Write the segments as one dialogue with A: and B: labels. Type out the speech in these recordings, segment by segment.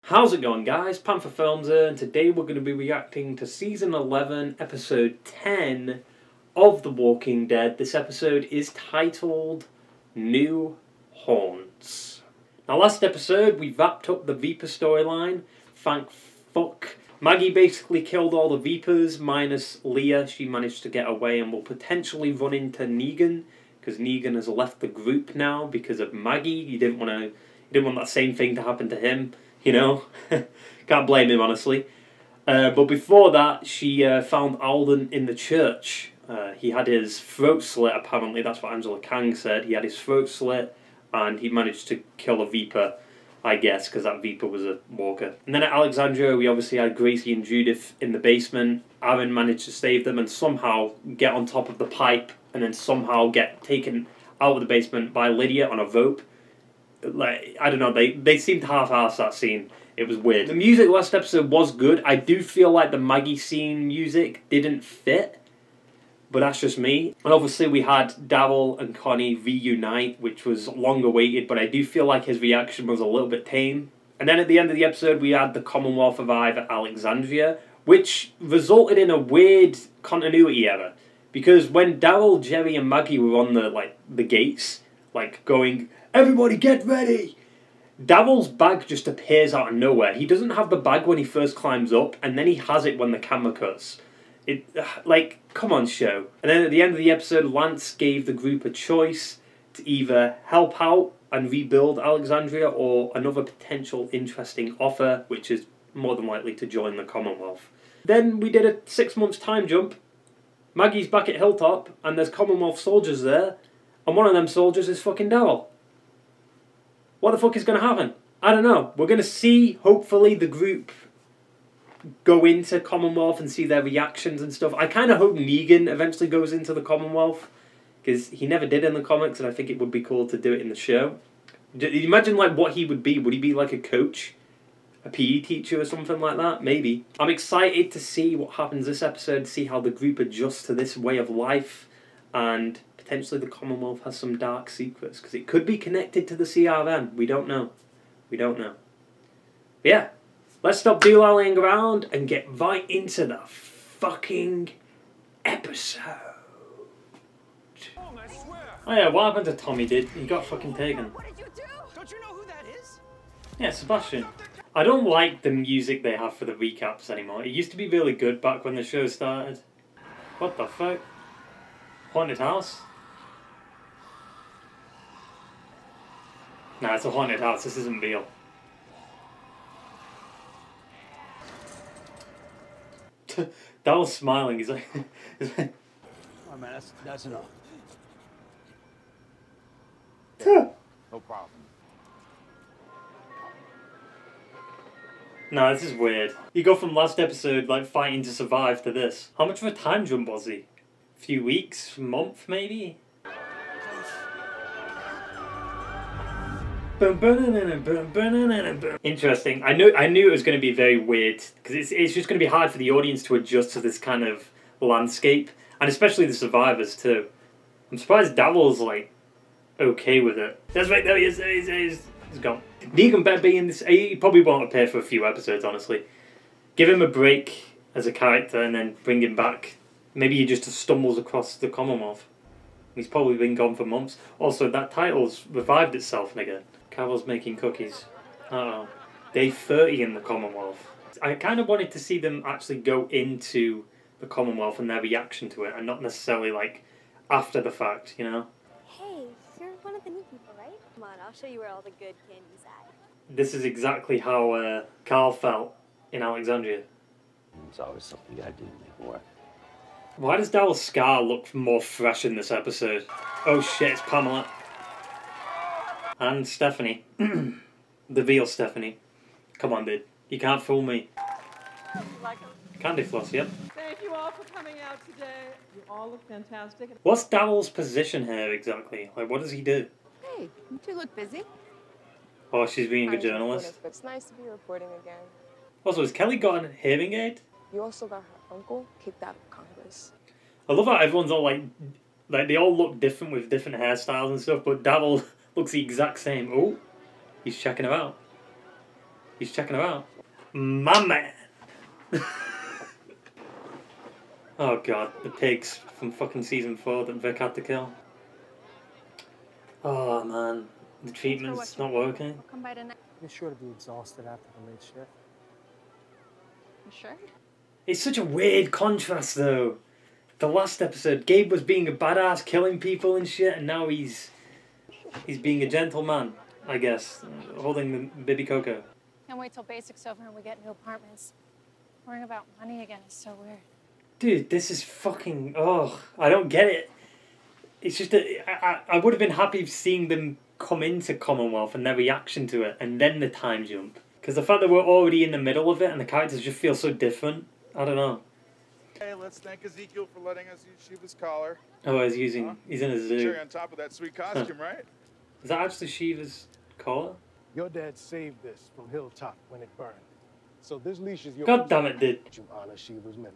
A: How's it going, guys? Panther Films here, and today we're going to be reacting to Season 11, Episode 10 of The Walking Dead. This episode is titled New Haunts. Now, last episode we wrapped up the Viper storyline. Thank fuck. Maggie basically killed all the Vipers, minus Leah. She managed to get away and will potentially run into Negan, because Negan has left the group now because of Maggie. He didn't want that same thing to happen to him. You know, can't blame him, honestly. But before that, she found Alden in the church. He had his throat slit, apparently. That's what Angela Kang said. He had his throat slit, and he managed to kill a Viper, I guess, because that Viper was a walker. And then at Alexandria, we obviously had Gracie and Judith in the basement. Aaron managed to save them and somehow get on top of the pipe, and then somehow get taken out of the basement by Lydia on a rope. Like, I don't know, they seemed half-assed that scene. It was weird. The music last episode was good. I do feel like the Maggie scene music didn't fit, but that's just me. And obviously we had Daryl and Connie reunite, which was long awaited, but I do feel like his reaction was a little bit tame. And then at the end of the episode we had the Commonwealth arrive at Alexandria, which resulted in a weird continuity error. Because when Daryl, Jerry and Maggie were on the gates, going, "Everybody get ready!" Daryl's bag just appears out of nowhere. He doesn't have the bag when he first climbs up, and then he has it when the camera cuts. Come on, show. And then at the end of the episode, Lance gave the group a choice to either help out and rebuild Alexandria, or another potential interesting offer, which is more than likely to join the Commonwealth. Then we did a 6 months time jump. Maggie's back at Hilltop, and there's Commonwealth soldiers there, and one of them soldiers is fucking Daryl. What the fuck is going to happen? I don't know. We're going to see, hopefully, the group go into Commonwealth and see their reactions and stuff. I kind of hope Negan eventually goes into the Commonwealth, because he never did in the comics, and I think it would be cool to do it in the show. Imagine what he would be. Would he be like a coach? A PE teacher or something like that? Maybe. I'm excited to see what happens this episode, see how the group adjusts to this way of life, and potentially the Commonwealth has some dark secrets, because it could be connected to the CRM. We don't know. We don't know. But yeah, let's stop doolallying around and get right into the fucking episode. Oh yeah, what happened to Tommy, dude? He got fucking taken.
B: What did you do? Don't you know who that is?
A: Yeah, Sebastian. I don't like the music they have for the recaps anymore. It used to be really good back when the show started. What the fuck? Haunted house? Nah, it's a haunted house. This isn't real. Daryl's smiling. He's like,
C: Oh man, that's enough. No problem.
A: nah, this is weird. You go from last episode, fighting to survive, to this. How much of a time jump was he? A few weeks? A month, maybe? Interesting. I knew it was going to be very weird, because it's just going to be hard for the audience to adjust to this kind of landscape, and especially the survivors too. I'm surprised Daryl's okay with it. That's right. There he is. He's gone. Negan better be in this. He probably won't appear for a few episodes, honestly. Give him a break as a character and then bring him back. Maybe he just stumbles across the Commonwealth. He's probably been gone for months. Also, that title's revived itself again. Carol's making cookies. Uh-oh. Day 30 in the Commonwealth. I kind of wanted to see them actually go into the Commonwealth and their reaction to it, and not necessarily after the fact, you know?
D: Hey, you're one of the new people, right? Come on, I'll show you where all the good candy's at.
A: This is exactly how Carl felt in Alexandria.
C: It's always something you gotta do to make it work.
A: Why does Daryl's scar look more fresh in this episode? Oh shit, it's Pamela. And Stephanie. The real Stephanie. Come on, dude. You can't fool me.
E: Like 'em.
A: Candy floss, yep.
E: Thank you all for coming out today. You all look fantastic.
A: What's Daryl's position here exactly? What does he do?
F: Hey, you two look busy.
A: Oh, she's being a journalist.
F: It's nice to be reporting again.
A: Also, has Kelly got a hearing aid?
F: You also got her uncle kicked out of Congress.
A: I love how everyone's all they all look different with different hairstyles and stuff, but Daryl looks the exact same. Oh, he's checking her out. He's checking her out. My man. Oh god, the pigs from fucking season 4 that Vic had to kill. Oh man, the treatment's not working.
D: Come by tonight.
G: You're sure to be exhausted after the late shift.
D: You sure?
A: It's such a weird contrast though. The last episode, Gabe was being a badass, killing people and shit, and now he's being a gentleman, I guess, holding the baby Coco.
H: Can't wait till basic's over and we get new apartments. Worrying about money again is so weird.
A: Dude, this is fucking... Oh, I don't get it. It's just that I would have been happy seeing them come into Commonwealth and their reaction to it, and then the time jump. Because the fact that we're already in the middle of it and the characters just feel so different, I don't know.
I: Hey, let's thank Ezekiel for letting us use Shiva's collar.
A: Oh, he's in a zoo.
I: Cherry on top of that sweet costume, right?
A: Is that actually Shiva's collar?
G: Your dad saved this from Hilltop when it burned. So this leash is yours.
A: God damn it, dude.
G: You honor Shiva's memory.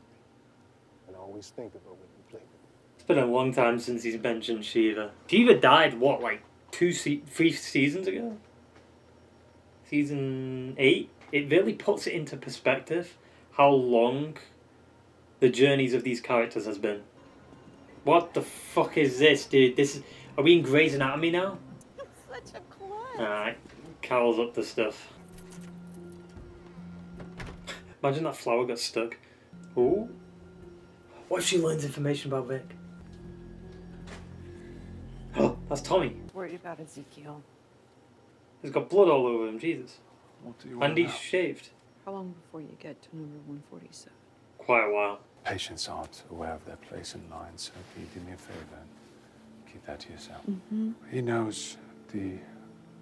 G: And always think of her when you play with her.
A: It's been a long time since he's mentioned Shiva. Shiva died, what, like 3 seasons ago? Season 8? It really puts it into perspective how long the journeys of these characters has been. What the fuck is this, dude? Are we in Grey's Anatomy now?
D: Such a klutz.
A: Alright, Carol's up to stuff. Imagine that flower got stuck. Ooh. What if she learns information about Vic? Oh, that's Tommy.
J: Worried about Ezekiel.
A: He's got blood all over him, Jesus.
C: What do you want
A: And he's
C: now?
A: shaved.
J: How long before you get to number 147?
A: Quite a while.
C: Patients aren't aware of their place in line, so can you do me a favor and keep that to yourself? He knows the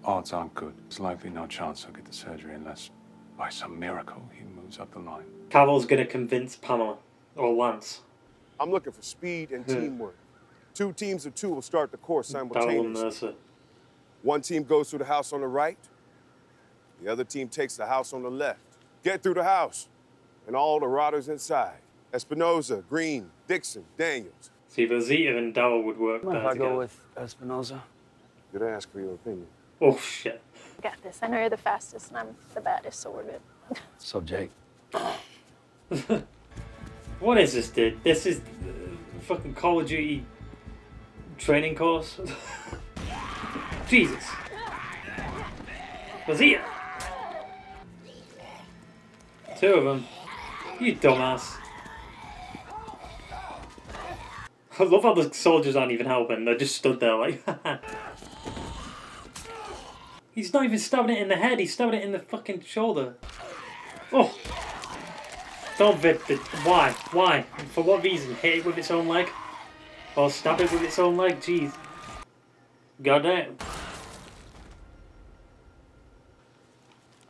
C: odds aren't good. There's likely no chance he'll get the surgery unless, by some miracle, he moves up the line.
A: Carol's gonna convince Pamela. Or Lance.
K: I'm looking for speed and teamwork. 2 teams of 2 will start the course
A: Daryl and
K: simultaneously.
A: Mercer.
K: One team goes through the house on the right. The other team takes the house on the left. Get through the house, and all the rotters inside. Espinoza, Green, Dixon, Daniels.
A: See, Rosita and Daryl would work
C: Mind if
A: better
C: I
A: together.
C: go with Espinoza?
K: Good ask for your opinion.
A: Oh, shit.
H: Got this. I know you're the fastest and I'm the baddest, so we're good.
C: So, Jake.
A: What is this, dude? This is fucking Call of Duty training course? Jesus. Rosita. 2 of them. You dumbass. I love how the soldiers aren't even helping. They're just stood there like... He's not even stabbing it in the head. He's stabbing it in the fucking shoulder. Oh. Don't Vic. Why? Why? For what reason? Hit it with its own leg? Or stab it with its own leg? Jeez. Goddamn.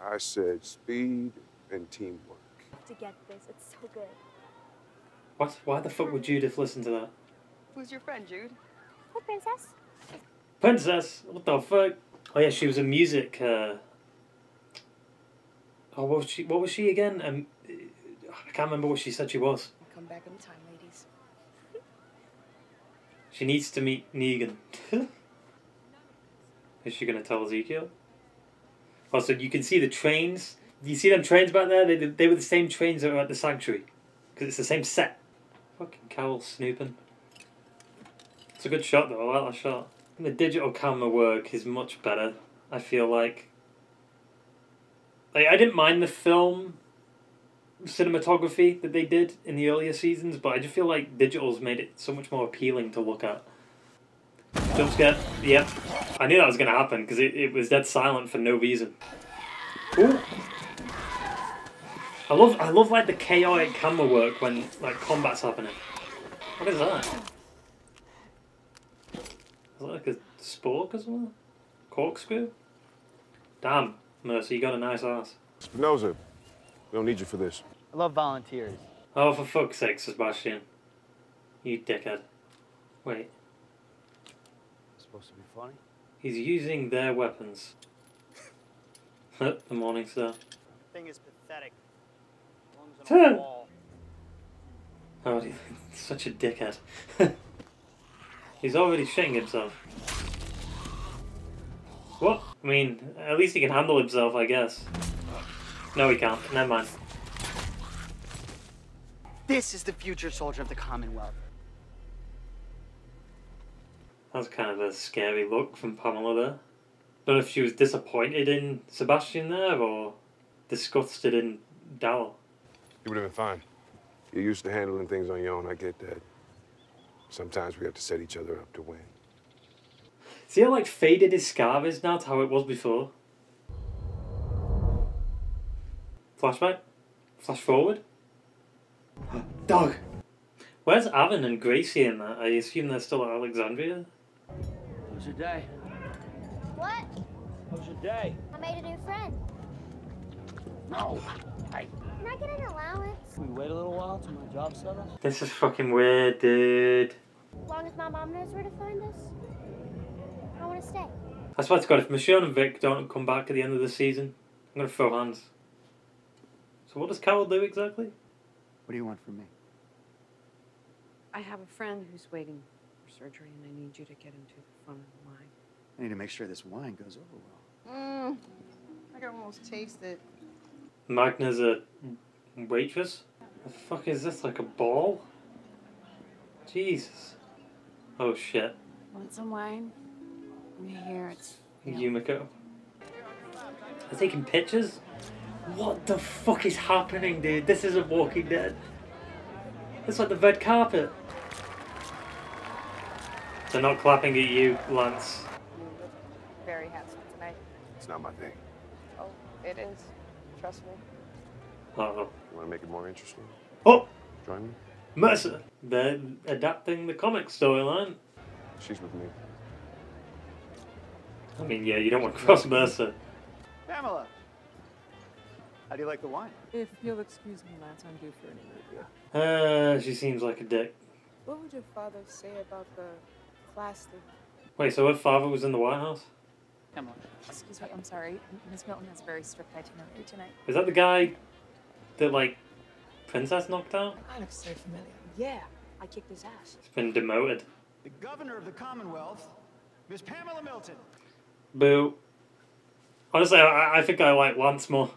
K: I said speed and teamwork.
D: To get this, it's so good.
A: What? Why the fuck would Judith listen to that?
F: Who's your friend, Jude?
D: Hey, princess.
A: Princess? What the fuck? Oh yeah, she was a music, Oh, what was she again? I can't remember what she said she was.
F: Come back in time, ladies.
A: She needs to meet Negan. Is she gonna tell Ezekiel? Also, you can see the trains. You see them trains back there? They were the same trains that were at the sanctuary. Because it's the same set. Fucking Carol snooping. It's a good shot though, I like that shot. And the digital camera work is much better, I feel like. I didn't mind the film cinematography that they did in the earlier seasons, but I just feel like digital's made it so much more appealing to look at. Jump scare. Yep. I knew that was going to happen because it was dead silent for no reason. Ooh. I love like the chaotic camera work when like combat's happening. What is that? Is that like a spork or something? Corkscrew? Damn, Mercer, you got a nice ass.
K: Espinoza, we don't need you for this.
B: I love volunteers.
A: Oh, for fuck's sake, Sebastian. You dickhead. Wait.
C: Supposed to be funny?
A: He's using their weapons. The Morning Star.
B: Thing is pathetic. Lungs on a wall.
A: Oh, such a dickhead. He's already shitting himself. What? I mean, at least he can handle himself, I guess. No, he can't. Never mind.
L: This is the future soldier of the Commonwealth.
A: That's kind of a scary look from Pamela there. Don't know if she was disappointed in Sebastian there or disgusted in Daryl.
K: You would have been fine. You're used to handling things on your own, I get that. Sometimes we have to set each other up to win.
A: See how like faded his scar is now to how it was before? Flashback? Flash forward? Dog! Where's Avon and Gracie in that? I assume they're still at Alexandria?
L: How's your day?
D: What?
L: How's your day?
D: I made a new friend.
L: No. Hey.
D: Can I get an allowance?
L: Can we wait a little while till my job settles?
A: This is fucking weird, dude.
D: As long as my mom knows where to find us, I want to stay.
A: I swear to God, if Michonne and Vic don't come back at the end of the season, I'm gonna throw hands. So what does Carol do exactly?
L: What do you want from me?
J: I have a friend who's waiting for surgery, and I need you to get him to the front of the line.
L: I need to make sure this wine goes over well.
E: I can almost taste it.
A: Magna's a waitress? The fuck is this, like a ball? Jesus. Oh shit.
J: Want some wine? Let me hear it.
A: Yumiko. They're taking pictures? What the fuck is happening, dude? This isn't Walking Dead. It's like the red carpet. They're not clapping at you, Lance.
F: Very handsome tonight.
K: It's not my thing.
F: Oh, it is. Trust me.
A: Uh-oh.
K: You want to make it more interesting?
A: Oh!
K: Join me?
A: Mercer! They're adapting the comic storyline.
K: She's with me.
A: I mean, yeah, you don't want to cross Mercer.
L: Pamela! How do you like the wine?
E: If you'll excuse me, Lance, I'm due for an interview.
A: She seems like a dick.
E: What would your father say about the class thing?
A: Wait, so her father was in the White House?
L: Pamela.
H: Excuse me, I'm sorry. Ms. Milton has a very strict itinerary tonight.
A: Is that the guy that, like, Princess knocked out?
E: I look so familiar.
H: Yeah, I kicked his ass.
A: He's been demoted.
M: The governor of the Commonwealth, Miss Pamela Milton.
A: Boo. Honestly, I think I like Lance more.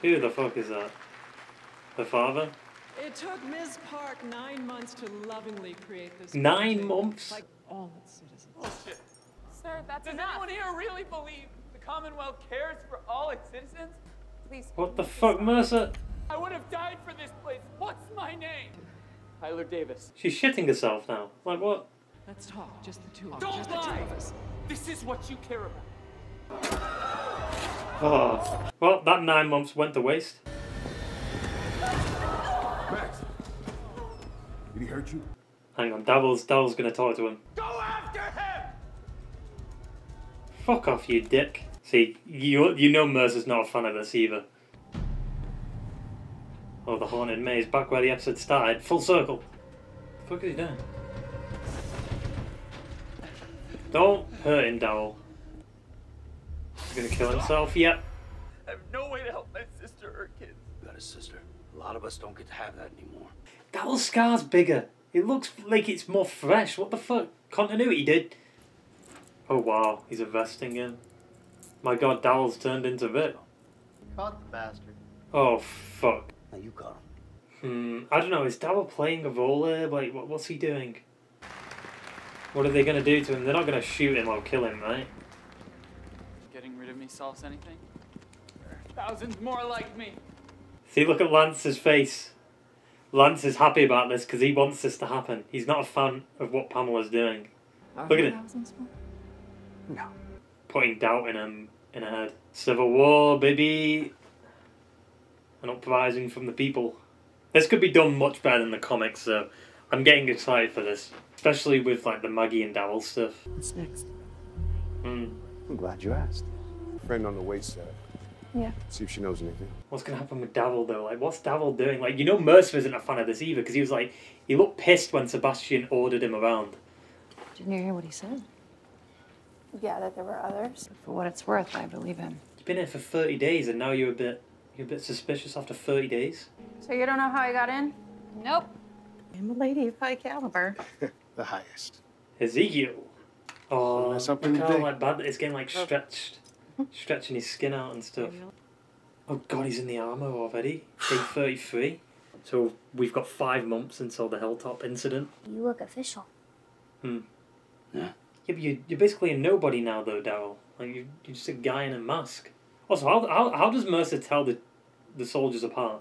A: Who the fuck is that? The father?
E: It took Ms. Park 9 months to lovingly create this.
A: 9 months?
E: Like all its citizens.
B: Bullshit.
H: Sir, that's
B: Does
H: enough.
B: anyone here really believe the Commonwealth cares for all its citizens?
H: Please.
A: What the fuck, Mercer?
B: I would have died for this place. What's my name? Tyler Davis.
A: She's shitting herself now. Like what?
E: Let's talk, just the two of us.
B: Don't
E: Just the two
B: lie!
E: of us.
B: This is what you care about.
A: Oh. Well, that 9 months went to waste.
K: Max! Did he hurt you?
A: Hang on, Daryl's gonna talk to him.
B: Go after him!
A: Fuck off, you dick. See, you know Mercer's not a fan of this either. Oh, the Haunted Maze, back where the episode started. Full circle. The fuck is he doing? Don't hurt him, Daryl. He's gonna kill himself? Yep.
B: I have no way to help my sister or kids.
L: You got a sister. A lot of us don't get to have that anymore.
A: Daryl's scar's bigger. It looks like it's more fresh. What the fuck? Continuity, dude. Oh wow, he's investing in. My god, Daryl's turned into Vic.
L: Caught the bastard.
A: Oh fuck.
L: Now you got him.
A: I don't know, is Daryl playing a role here? Like, what's he doing? What are they gonna do to him? They're not gonna shoot him or kill him, right?
B: Getting rid of me solves anything? There are thousands more like me.
A: See, look at Lance's face. Lance is happy about this because he wants this to happen. He's not a fan of what Pamela's doing. Look at it.
L: No.
A: Putting doubt in her head. Civil War, baby. An uprising from the people. This could be done much better than the comics, so I'm getting excited for this. Especially with like the Maggie and Daryl stuff.
J: What's next?
K: I'm glad you asked. Friend on the wait set.
H: Yeah.
K: See if she knows anything.
A: What's gonna happen with Daryl though? Like, what's Daryl doing? Like, you know Mercer isn't a fan of this either because he was like, he looked pissed when Sebastian ordered him around.
J: Didn't you hear what he said?
H: Yeah, that there were others.
J: For what it's worth, I believe him.
A: You've been here for 30 days and now you're a bit suspicious after 30 days?
H: So you don't know how I got in? Nope.
J: I'm a lady of high caliber.
K: The highest.
A: Ezekiel. Oh,
K: that's
A: look
K: something
A: how
K: big.
A: like bad it's getting like stretched. Stretching his skin out and stuff. Oh god, he's in the armour already. Day 33. So we've got 5 months until the Hilltop incident.
D: You look official.
A: Yeah, but you're basically a nobody now, though, Daryl. Like you're just a guy in a mask. Also, how does Mercer tell the soldiers apart?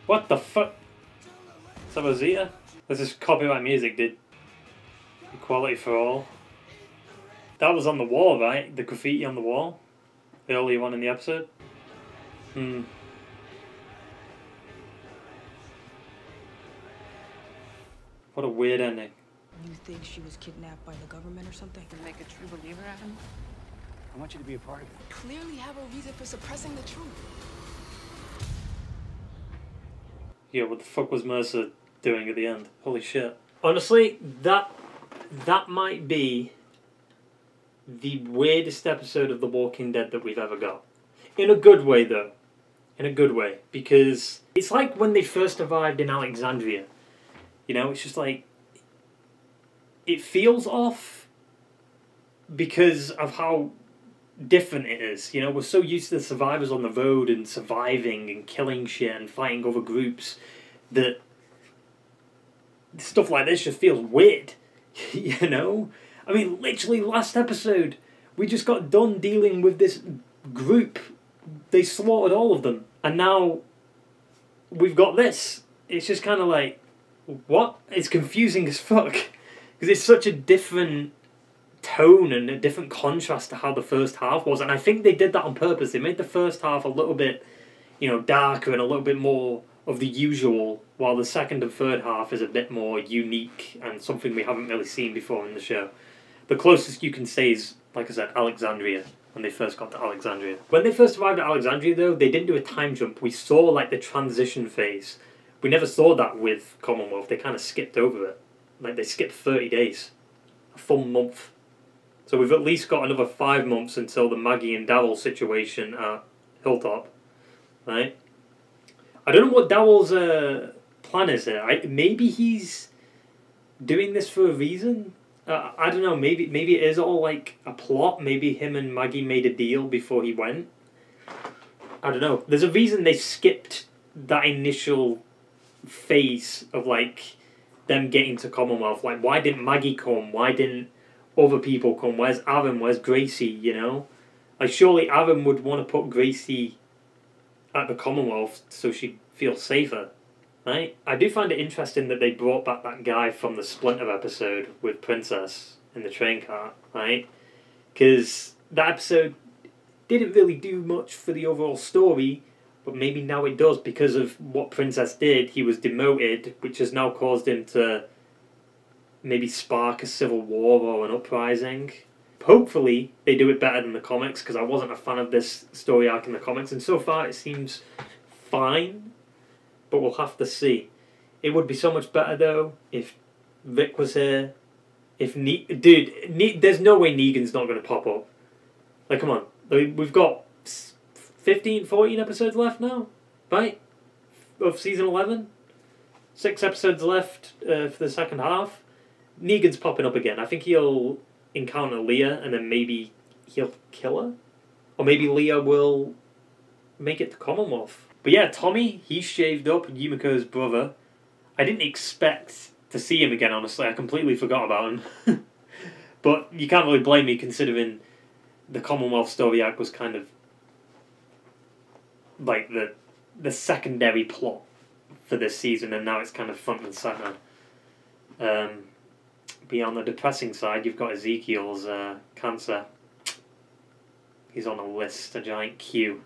A: What the fuck? Is that Rosita? This is copyright music, dude. Equality for all. That was on the wall, right? The graffiti on the wall? Earlier on in the episode? What a weird ending.
N: You think she was kidnapped by the government or something?
J: To make a true believer out of him?
L: I want you to be a part of it.
N: Clearly have a reason for suppressing the truth.
A: Yeah, what the fuck was Mercer doing at the end? Holy shit. Honestly, that might be the weirdest episode of The Walking Dead that we've ever got. In a good way, though. In a good way. Because it's like when they first arrived in Alexandria. You know, it's just like... It feels off because of how different it is. You know, we're so used to the survivors on the road and surviving and killing shit and fighting other groups that stuff like this just feels weird. You know? I mean, literally last episode, we just got done dealing with this group. They slaughtered all of them. And now we've got this. It's just kind of like, what? It's confusing as fuck. Because it's such a different tone and a different contrast to how the first half was. And I think they did that on purpose. They made the first half a little bit, you know, darker and a little bit more of the usual, while the second and third half is a bit more unique and something we haven't really seen before in the show. The closest you can say is, like I said, Alexandria, when they first got to Alexandria. When they first arrived at Alexandria, though, they didn't do a time jump. We saw, like, the transition phase. We never saw that with Commonwealth. They kind of skipped over it. Like, they skipped 30 days. A full month. So we've at least got another 5 months until the Maggie and Daryl situation at Hilltop. Right? I don't know what Daryl's plan is here. Maybe he's doing this for a reason. I don't know. Maybe it is all like a plot. Maybe him and Maggie made a deal before he went. I don't know. There's a reason they skipped that initial phase of like them getting to Commonwealth. Like, why didn't Maggie come? Why didn't other people come? Where's Aaron? Where's Gracie? You know, like surely Aaron would want to put Gracie at the Commonwealth so she'd feel safer, right? I do find it interesting that they brought back that guy from the Splinter episode with Princess in the train car, right? Because that episode didn't really do much for the overall story, but maybe now it does because of what Princess did. He was demoted, which has now caused him to maybe spark a civil war or an uprising. Hopefully they do it better than the comics, because I wasn't a fan of this story arc in the comics, and so far it seems fine, but we'll have to see. It would be so much better though if Rick was here. If there's no way Negan's not going to pop up. Like, come on, we've got 15, 14 episodes left now, right? Of season 11, 6 episodes left for the second half. Negan's popping up again. I think he'll encounter Leah and then maybe he'll kill her, or maybe Leah will make it to Commonwealth. But yeah, Tommy, he's shaved up, Yumiko's brother. I didn't expect to see him again, honestly. I completely forgot about him. But you can't really blame me, considering the Commonwealth story arc was kind of like the secondary plot for this season, and now it's kind of front and center. But on the depressing side, you've got Ezekiel's cancer. He's on a list, a giant queue.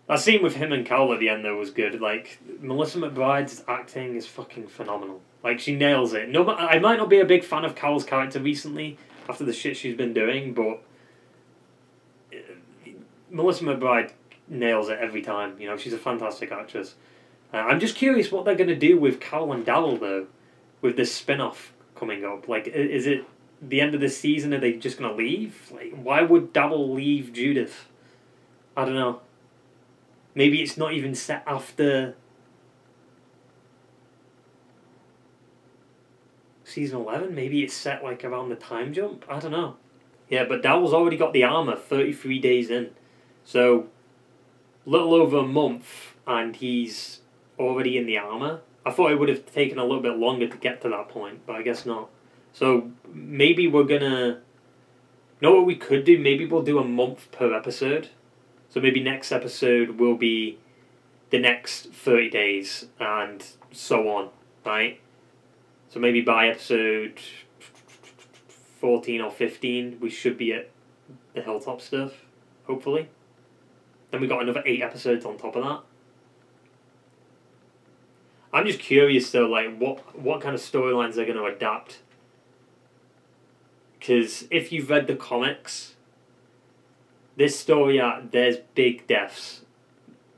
A: That scene with him and Cal at the end, though, was good. Like, Melissa McBride's acting is fucking phenomenal. Like, she nails it. No, I might not be a big fan of Cal's character recently, after the shit she's been doing, but Melissa McBride nails it every time. You know, she's a fantastic actress. I'm just curious what they're going to do with Cal and Daryl, though, with this spin-off coming up. Like, is it the end of this season? Are they just going to leave? Like, why would Daryl leave Judith? I don't know. Maybe it's not even set after season 11. Maybe it's set like around the time jump. I don't know. Yeah, but Daryl's already got the armor 33 days in. So, little over a month, and he's already in the armor. I thought it would have taken a little bit longer to get to that point, but I guess not. So, maybe we're gonna... You know what we could do? Maybe we'll do a month per episode. So maybe next episode will be the next 30 days, and so on, right? So maybe by episode 14 or 15, we should be at the Hilltop stuff, hopefully. Then we got another 8 episodes on top of that. I'm just curious though, like what kind of storylines they're going to adapt. Because if you've read the comics, this story arc, there's big deaths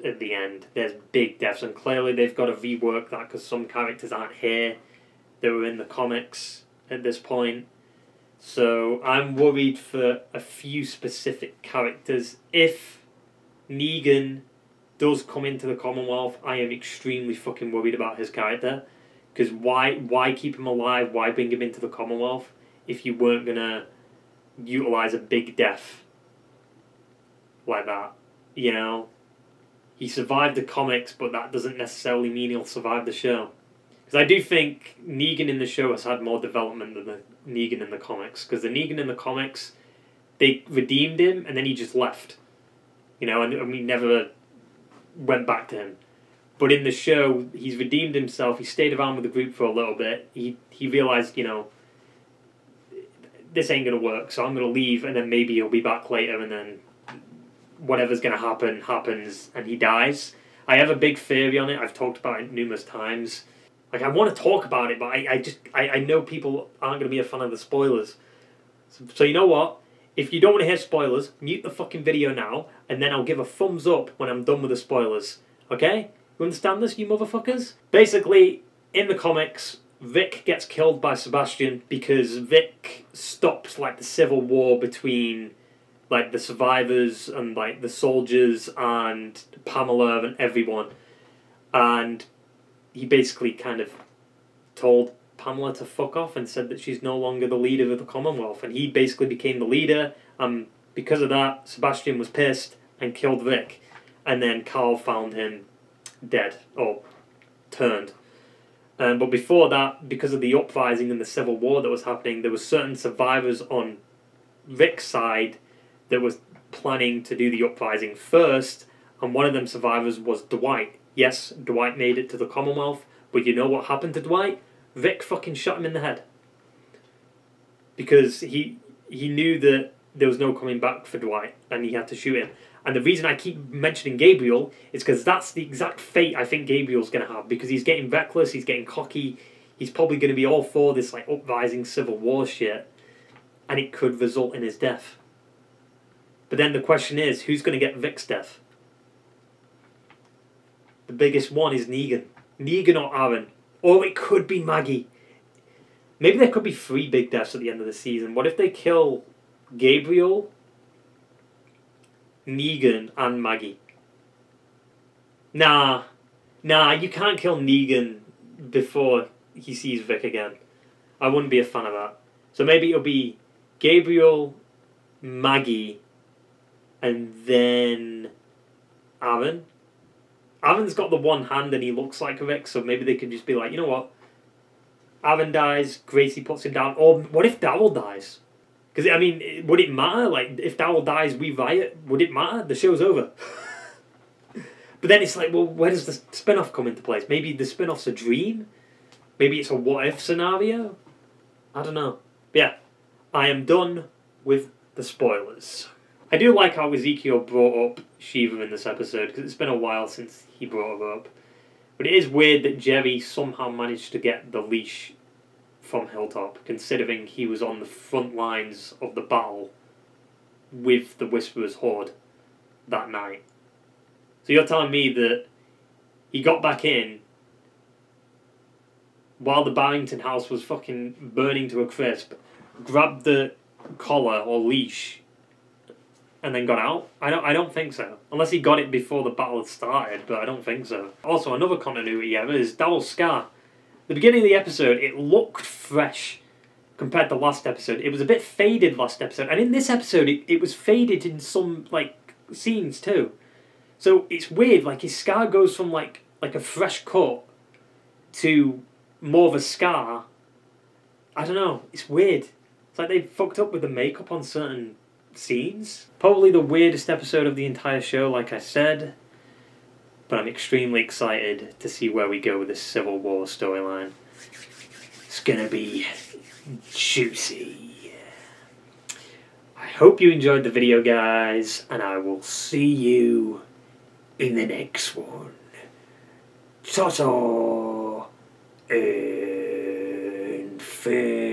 A: at the end. There's big deaths, and clearly they've got to rework that because some characters aren't here that were in the comics at this point. So I'm worried for a few specific characters. If Negan does come into the Commonwealth, I am extremely fucking worried about his character. Because why keep him alive? Why bring him into the Commonwealth if you weren't going to utilise a big death like that? You know? He survived the comics, but that doesn't necessarily mean he'll survive the show. Because I do think Negan in the show has had more development than the Negan in the comics. Because the Negan in the comics, they redeemed him and then he just left. You know, and we never went back to him. But in the show, he's redeemed himself. He stayed around with the group for a little bit. He realised, you know, this ain't going to work, so I'm going to leave, and then maybe he'll be back later, and then whatever's going to happen, happens, and he dies. I have a big theory on it. I've talked about it numerous times. Like, I want to talk about it, but I know people aren't going to be a fan of the spoilers. So you know what? If you don't want to hear spoilers, mute the fucking video now, and then I'll give a thumbs up when I'm done with the spoilers. Okay? You understand this, you motherfuckers? Basically, in the comics, Vic gets killed by Sebastian because Vic stops, like, the civil war between, like, the survivors and, like, the soldiers and Pamela and everyone. And he basically kind of told Pamela to fuck off and said that she's no longer the leader of the Commonwealth. And he basically became the leader, and because of that, Sebastian was pissed and killed Vic. And then Carl found him dead, or turned. But before that, because of the uprising and the civil war that was happening, there were certain survivors on Vic's side that was planning to do the uprising first, and one of them survivors was Dwight. Yes, Dwight made it to the Commonwealth, but you know what happened to Dwight? Vic fucking shot him in the head. Because he knew that there was no coming back for Dwight, and he had to shoot him. And the reason I keep mentioning Gabriel is because that's the exact fate I think Gabriel's going to have. Because he's getting reckless, he's getting cocky, he's probably going to be all for this like uprising civil war shit. And it could result in his death. But then the question is, who's going to get Vic's death? The biggest one is Negan. Negan or Aaron. Or it could be Maggie. Maybe there could be 3 big deaths at the end of the season. What if they kill Gabriel, Negan, and Maggie? Nah, you can't kill Negan before he sees Vic again. I wouldn't be a fan of that. So maybe it'll be Gabriel, Maggie, and then Aaron. Aaron's got the one hand and he looks like Rick, so maybe they could just be like, you know what? Aaron dies, Gracie puts him down. Or what if Daryl dies? Because, I mean, would it matter? Like, if Daryl dies, we riot. Would it matter? The show's over. But then it's like, well, where does the spin-off come into place? Maybe the spin-off's a dream? Maybe it's a what-if scenario? I don't know. But yeah, I am done with the spoilers. I do like how Ezekiel brought up Shiva in this episode, because it's been a while since he brought her up. But it is weird that Jerry somehow managed to get the leash from Hilltop, considering he was on the front lines of the battle with the Whisperer's Horde that night. So you're telling me that he got back in while the Barrington house was fucking burning to a crisp, grabbed the collar or leash, and then got out? I don't think so. Unless he got it before the battle had started, but I don't think so. Also, another continuity error is Daryl's scar. The beginning of the episode, it looked fresh compared to last episode. It was a bit faded last episode, and in this episode, it was faded in some, like, scenes too. So it's weird, like his scar goes from like a fresh cut to more of a scar. I don't know, it's weird. It's like they fucked up with the makeup on certain scenes. Probably the weirdest episode of the entire show, like I said. But I'm extremely excited to see where we go with this Civil War storyline. It's gonna be juicy. I hope you enjoyed the video, guys, and I will see you in the next one. Ta-ta and farewell.